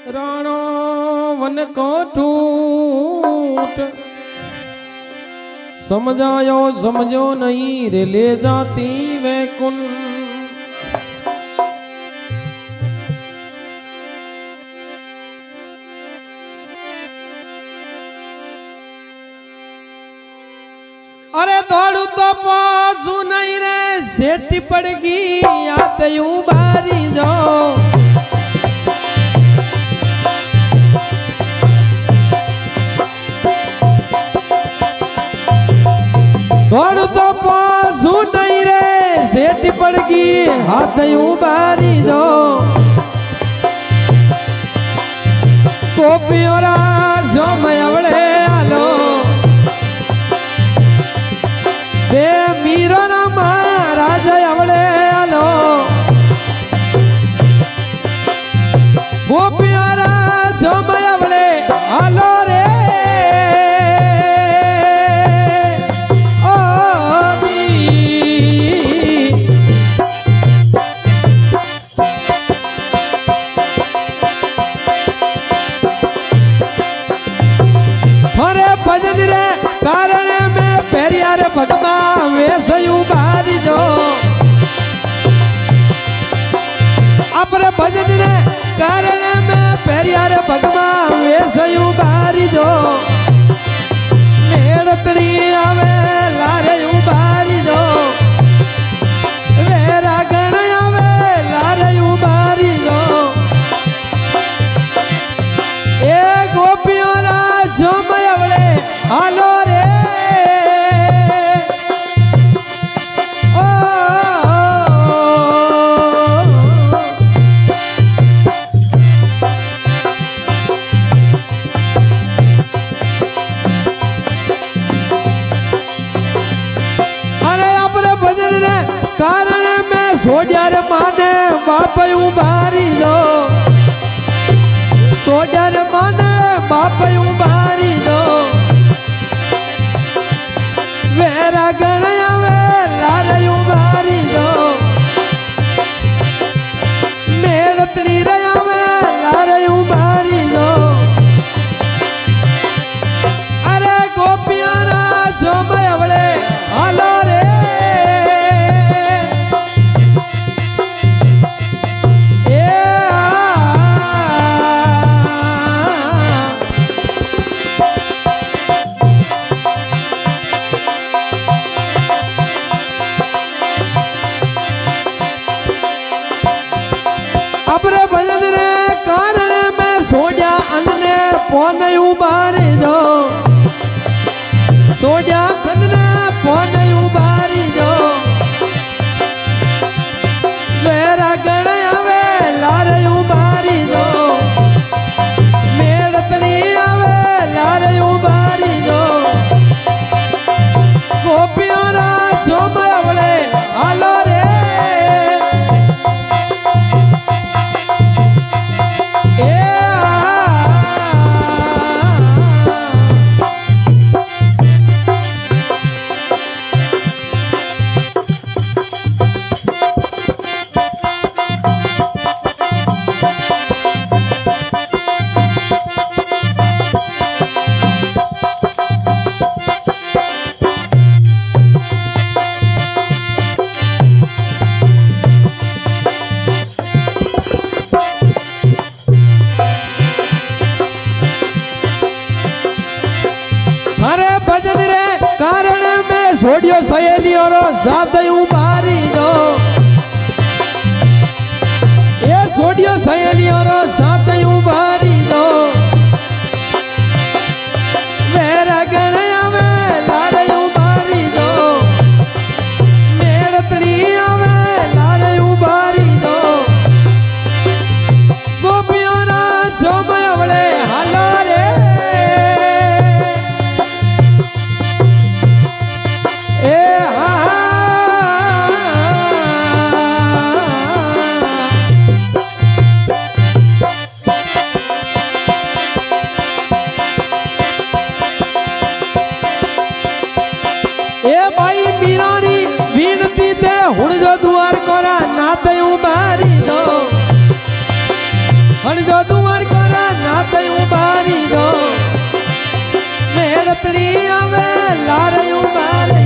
Rano one को टूट समझायो समझो नहीं रे ले जाती वे कुन। अरे दौड़ू तो पासू नहीं रे सेठी पड़गी आते यूं बारी जाओ। दौड़ तो पासू नहीं रे सेठ पड़गी हाथ यूं बारी दो। गोपियोरा जो मैं अवड़े आलो दे मीरो ना महाराज अवड़े आलो। गोपियोरा जो मैं अवड़े आलो रे। कारण में पेरियार भगमा वेसयू बारी जो अपने भजन रे कारण में पेरियार भगमा वेसयू बारी जो। मेड़तड़ी आवे लारे यू बारी जो वेरा गण आवे लारे यू बारी जो। ए गोपियों रा जो मैं अवड़े हालो रे। अरे अपने भजन रे कारण में सोड्या रे माने बाप यूं बारी दो। सोड्या रे माने बाप यूं बारी दो। वेरा गणया वे लारयू बारी दो। मेड़तड़ी रया वे लारयू बारी दो। अरे गोपियों रा जो मैं अवड़े हालो रे। अपने भजन रे कारण में सोड्या अन्ने पोनयू बारी दो। सोड्या अन्ने पोनयू बारी दो। वेरा गणया वे लारयू बारी दो। मेड़तड़ी आवे लारयू बारी दो। गोपियों रा जो मैं अवड़े हालो रे। अरे भजन रे कारण में छोड़ियो सहेली और साथ यूं बारी दो। ये छोड़ियो सहेली और साथ यूं बारी दो। मेरा गणया में लारयू बारी दो। मेड़तड़ी आवे लारयू बारी दो। गोपियों रा जो मैं अवड़े हालो रे। ए हा करे नातयूं बारी दो मेड़तड़ी आवे लारयूं बारी